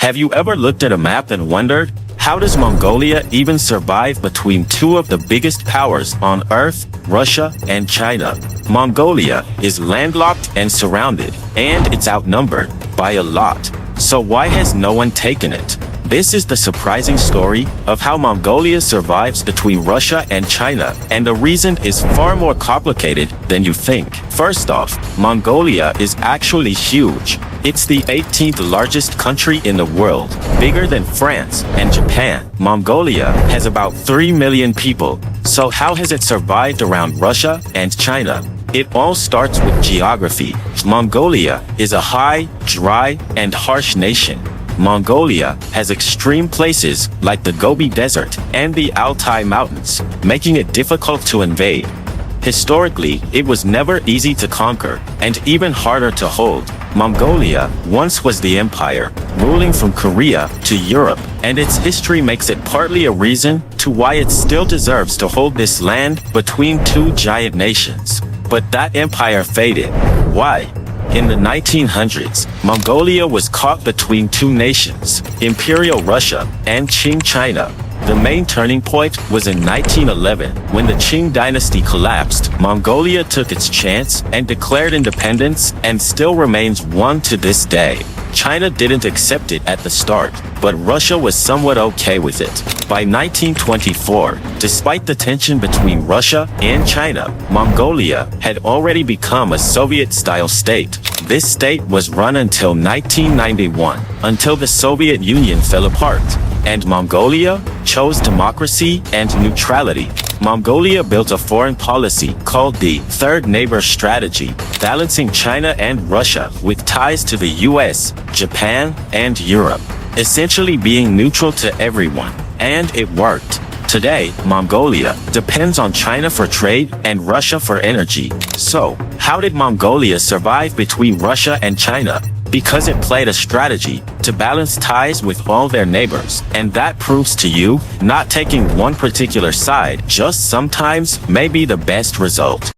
Have you ever looked at a map and wondered, how does Mongolia even survive between two of the biggest powers on Earth, Russia and China? Mongolia is landlocked and surrounded, and it's outnumbered by a lot. So why has no one taken it? This is the surprising story of how Mongolia survives between Russia and China, and the reason is far more complicated than you think. First off, Mongolia is actually huge. It's the 18th largest country in the world, bigger than France and Japan. Mongolia has about 3 million people. So how has it survived around Russia and China? It all starts with geography. Mongolia is a high, dry, and harsh nation. Mongolia has extreme places like the Gobi Desert and the Altai Mountains, making it difficult to invade. Historically, it was never easy to conquer, and even harder to hold. Mongolia once was the empire, ruling from Korea to Europe, and its history makes it partly a reason to why it still deserves to hold this land between two giant nations. But that empire faded. Why? In the 1900s, Mongolia was caught between two nations, Imperial Russia and Qing China. The main turning point was in 1911, when the Qing dynasty collapsed. Mongolia took its chance and declared independence, and still remains one to this day. China didn't accept it at the start, but Russia was somewhat okay with it. By 1924, despite the tension between Russia and China, Mongolia had already become a Soviet-style state. This state was run until 1991, until the Soviet Union fell apart, and Mongolia chose democracy and neutrality. Mongolia built a foreign policy called the Third Neighbor Strategy, balancing China and Russia with ties to the US, Japan, and Europe, essentially being neutral to everyone. And it worked. Today, Mongolia depends on China for trade and Russia for energy. So, how did Mongolia survive between Russia and China? Because it played a strategy to balance ties with all their neighbors. And that proves to you, not taking one particular side just sometimes may be the best result.